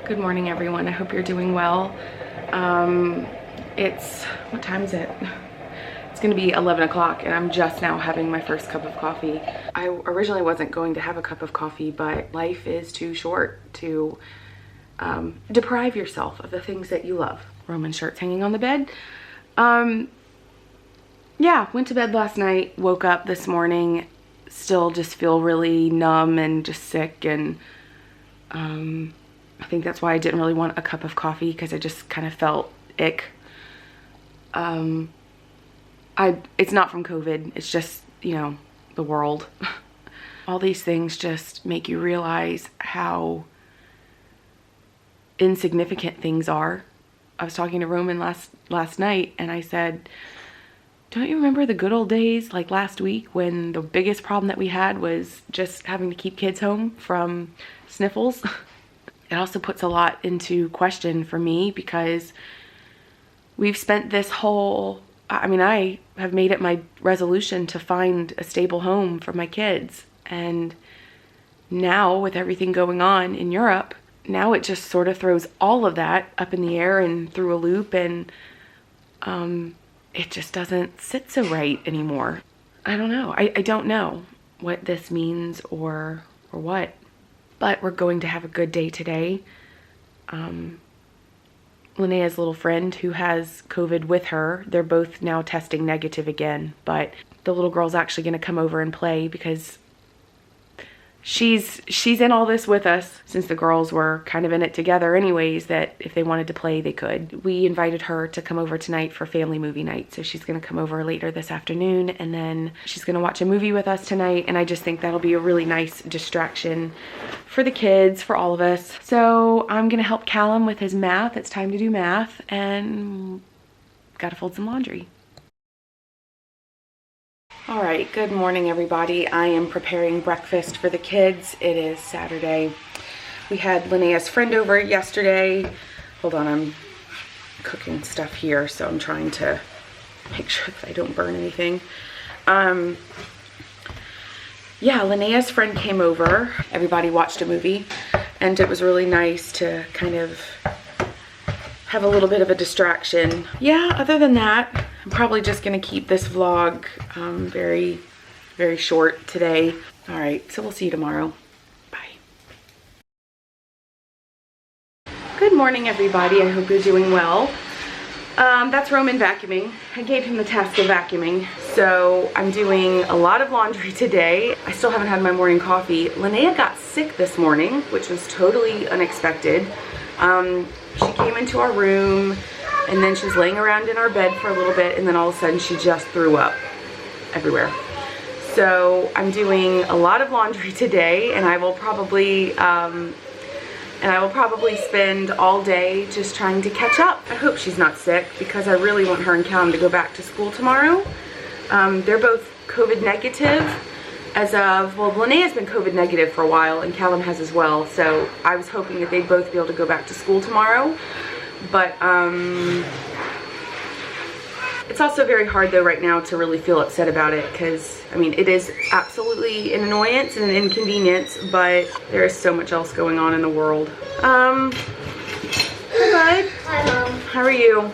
Good morning, everyone. I hope you're doing well. What time is it? It's gonna be 11 o'clock and I'm just now having my first cup of coffee. I originally wasn't going to have a cup of coffee, but life is too short to deprive yourself of the things that you love. Roman shirts hanging on the bed. Yeah, went to bed last night, woke up this morning, still just feel really numb and just sick, and I think that's why I didn't really want a cup of coffee, because I just kind of felt ick. It's not from COVID, it's just, you know, the world. All these things just make you realize how insignificant things are. I was talking to Roman last night and I said, don't you remember the good old days, like last week, when the biggest problem that we had was just having to keep kids home from sniffles? It also puts a lot into question for me, because we've spent this whole, I have made it my resolution to find a stable home for my kids. And now with everything going on in Europe, now it just sort of throws all of that up in the air and through a loop, and it just doesn't sit so right anymore. I don't know. I don't know what this means or what. But we're going to have a good day today. Linnea's little friend who has COVID with her, they're both now testing negative again, but the little girl's actually going to come over and play, because she's in all this with us, since the girls were kind of in it together anyways, that if they wanted to play, they could. We invited her to come over tonight for family movie night, so she's going to come over later this afternoon, and then she's going to watch a movie with us tonight, and I just think that'll be a really nice distraction for the kids, for all of us. So I'm going to help Callum with his math. It's time to do math, and gotta fold some laundry. All right, good morning, everybody. I am preparing breakfast for the kids. It is Saturday. We had Linnea's friend over yesterday. Hold on, I'm cooking stuff here, so I'm trying to make sure that I don't burn anything. Yeah, Linnea's friend came over. Everybody watched a movie, and it was really nice to kind of have a little bit of a distraction. Yeah, other than that, I'm probably just gonna keep this vlog very, very short today. All right, so we'll see you tomorrow. Bye. Good morning, everybody. I hope you're doing well. That's Roman vacuuming. I gave him the task of vacuuming, so I'm doing a lot of laundry today. I still haven't had my morning coffee. Linnea got sick this morning, which was totally unexpected. She came into our room, and then she was laying around in our bed for a little bit, and then all of a sudden she just threw up everywhere. So I'm doing a lot of laundry today, and I will probably spend all day just trying to catch up. I hope she's not sick, because I really want her and Callum to go back to school tomorrow. They're both COVID negative as of, well, Linnea's been COVID negative for a while, and Callum has as well, so I was hoping that they'd both be able to go back to school tomorrow. But it's also very hard though right now to really feel upset about it, because I mean, it is absolutely an annoyance and an inconvenience, but there is so much else going on in the world. Hi bud. Hi Mom. How are you?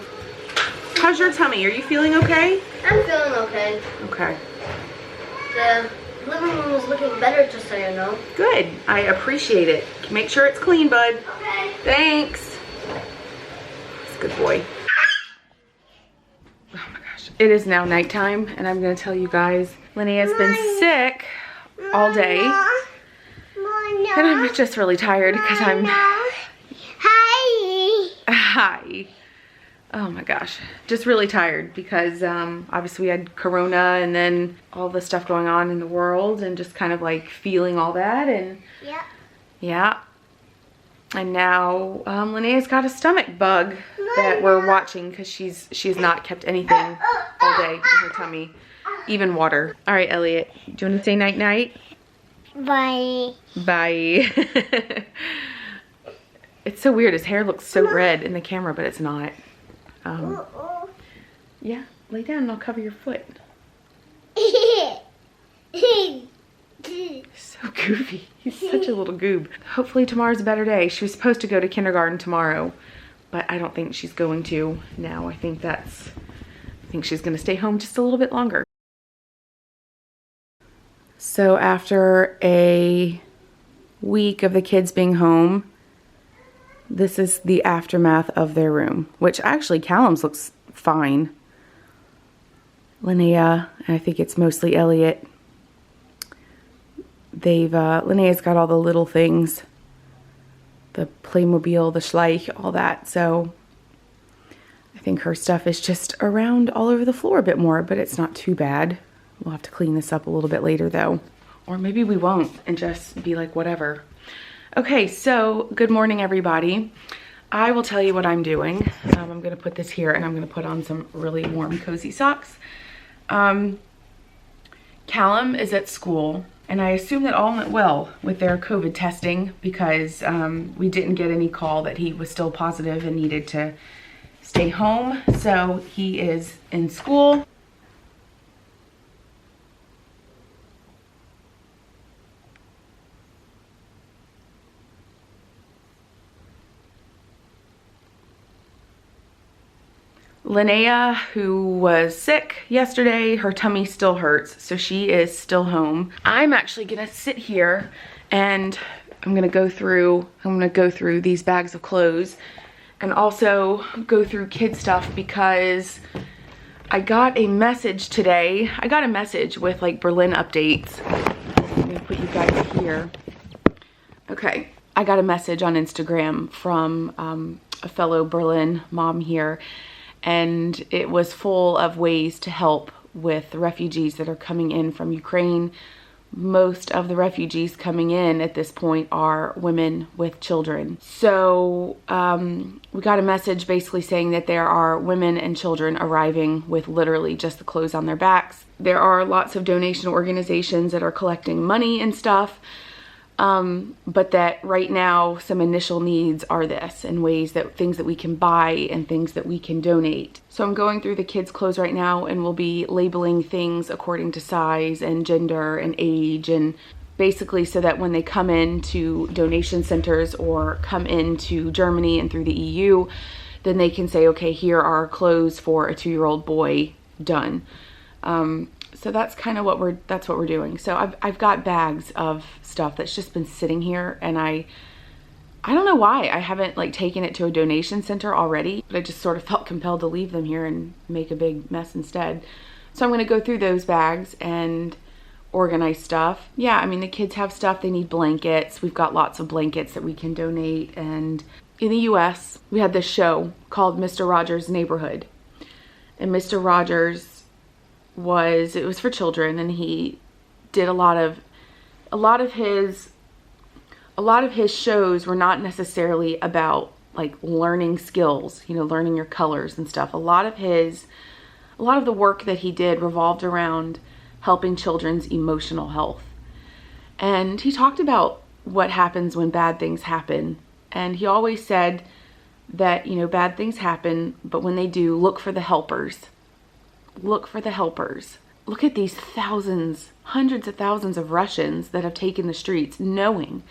How's your tummy? Are you feeling okay? I'm feeling okay. Okay. The living room is looking better, just so you know. Good. I appreciate it. Make sure it's clean, bud. Okay. Thanks. That's a good boy. Oh my gosh. It is now nighttime, and I'm going to tell you guys, Linnea's been sick all day. And I'm just really tired, because I'm... Hi. Hi. Oh my gosh. Just really tired, because obviously we had Corona, and then all the stuff going on in the world, and just kind of like feeling all that, and yeah. And now Linnea's got a stomach bug that we're watching, because she's not kept anything all day in her tummy, even water. All right, Elliot, do you want to say night night? Bye. Bye. It's so weird. His hair looks so red in the camera, but it's not. Yeah, lay down and I'll cover your foot. So goofy. He's such a little goob. Hopefully tomorrow's a better day. She was supposed to go to kindergarten tomorrow, but I don't think she's going to now. I think she's gonna stay home just a little bit longer. So after a week of the kids being home, this is the aftermath of their room, which actually Callum's looks fine. Linnea, and I think it's mostly Elliot. Linnea's got all the little things, the Playmobil, the Schleich, all that. So I think her stuff is just around all over the floor a bit more, but it's not too bad. We'll have to clean this up a little bit later though. Or maybe we won't and just be like, whatever. Okay, so good morning, everybody. I will tell you what I'm doing. I'm gonna put this here and I'm gonna put on some really warm, cozy socks. Callum is at school and I assume that all went well with their COVID testing because we didn't get any call that he was still positive and needed to stay home. So he is in school. Linnea, who was sick yesterday, her tummy still hurts, so she is still home. I'm actually gonna sit here and I'm gonna go through these bags of clothes and also go through kid stuff because I got a message today. I got a message with like Berlin updates. I'm gonna put you guys here. Okay, I got a message on Instagram from a fellow Berlin mom here, and it was full of ways to help with the refugees that are coming in from Ukraine. Most of the refugees coming in at this point are women with children. So we got a message basically saying that there are women and children arriving with literally just the clothes on their backs. There are lots of donation organizations that are collecting money and stuff. But that right now some initial needs are this and ways that things that we can buy and things that we can donate. So I'm going through the kids' clothes right now and we'll be labeling things according to size and gender and age, and basically so that when they come into donation centers or come into Germany and through the EU, then they can say, okay, here are clothes for a 2-year-old boy, done. So that's kind of what we're doing. So I've got bags of stuff that's just been sitting here, and I don't know why I haven't like taken it to a donation center already, but I just sort of felt compelled to leave them here and make a big mess instead. So I'm going to go through those bags and organize stuff. Yeah, I mean, the kids have stuff. They need blankets. We've got lots of blankets that we can donate. And in the US, we had this show called Mr. Rogers' Neighborhood. And Mr. Rogers it was for children, and he did a lot of his shows were not necessarily about like learning skills, you know, learning your colors and stuff. A lot of the work that he did revolved around helping children's emotional health. And he talked about what happens when bad things happen. And he always said that, you know, bad things happen, but when they do, look for the helpers. Look for the helpers. Look at these thousands, hundreds of thousands of Russians that have taken the streets knowing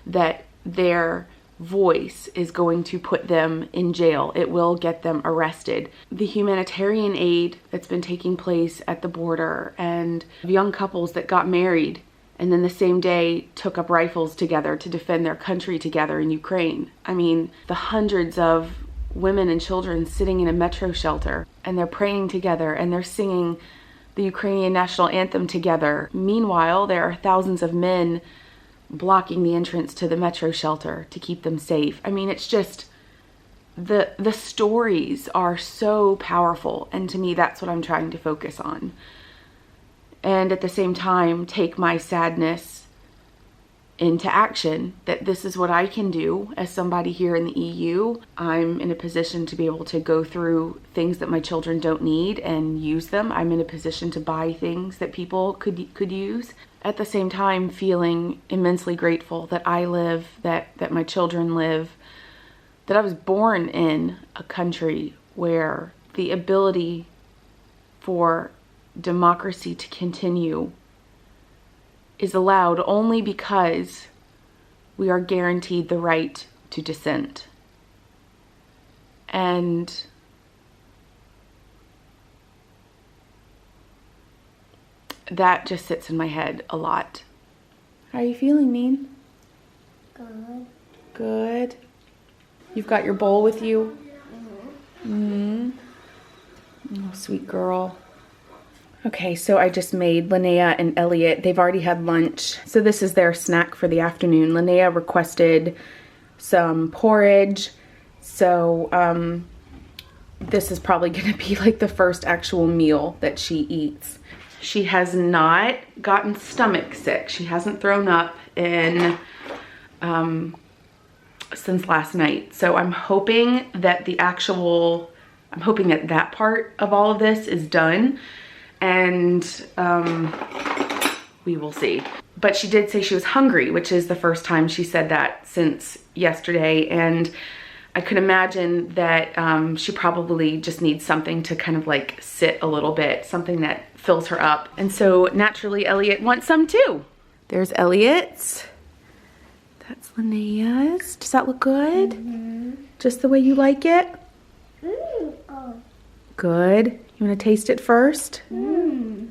that their voice is going to put them in jail. It will get them arrested. The humanitarian aid that's been taking place at the border, and young couples that got married and then the same day took up rifles together to defend their country together in Ukraine. I mean, the hundreds of women and children sitting in a metro shelter, and they're praying together and they're singing the Ukrainian national anthem together. Meanwhile, there are thousands of men blocking the entrance to the metro shelter to keep them safe. I mean, it's just, the stories are so powerful, and to me, that's what I'm trying to focus on. And at the same time, take my sadness into action, that this is what I can do as somebody here in the EU. I'm in a position to be able to go through things that my children don't need and use them. I'm in a position to buy things that people could use. At the same time, feeling immensely grateful that I live, that my children live, that I was born in a country where the ability for democracy to continue is allowed only because we are guaranteed the right to dissent. And that just sits in my head a lot. How are you feeling, Neen? Good. Good. You've got your bowl with you? Mm-hmm. Oh, sweet girl. Okay, so I just made Linnea and Elliot. They've already had lunch. So this is their snack for the afternoon. Linnea requested some porridge. So this is probably gonna be like the first actual meal that she eats. She has not gotten stomach sick. She hasn't thrown up in since last night. So I'm hoping that that part of all of this is done, and we will see. But she did say she was hungry, which is the first time she said that since yesterday, and I could imagine that she probably just needs something to kind of like sit a little bit, something that fills her up. And so naturally Elliot wants some too. There's Elliot's. That's Linnea's. Does that look good? Mm-hmm. Just the way you like it? Oh. Good. You want to taste it first? Mm.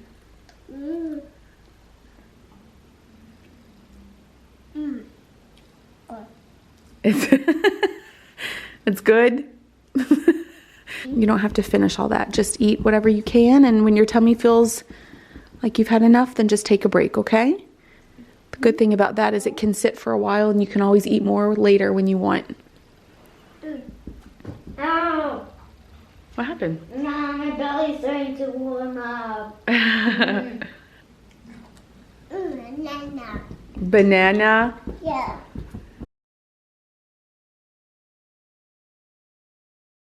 It's good. You don't have to finish all that. Just eat whatever you can, and when your tummy feels like you've had enough, then just take a break, okay? The good thing about that is it can sit for a while, and you can always eat more later when you want. Ow! What happened? Nah, my belly's starting to warm up. Banana. Banana? Yeah.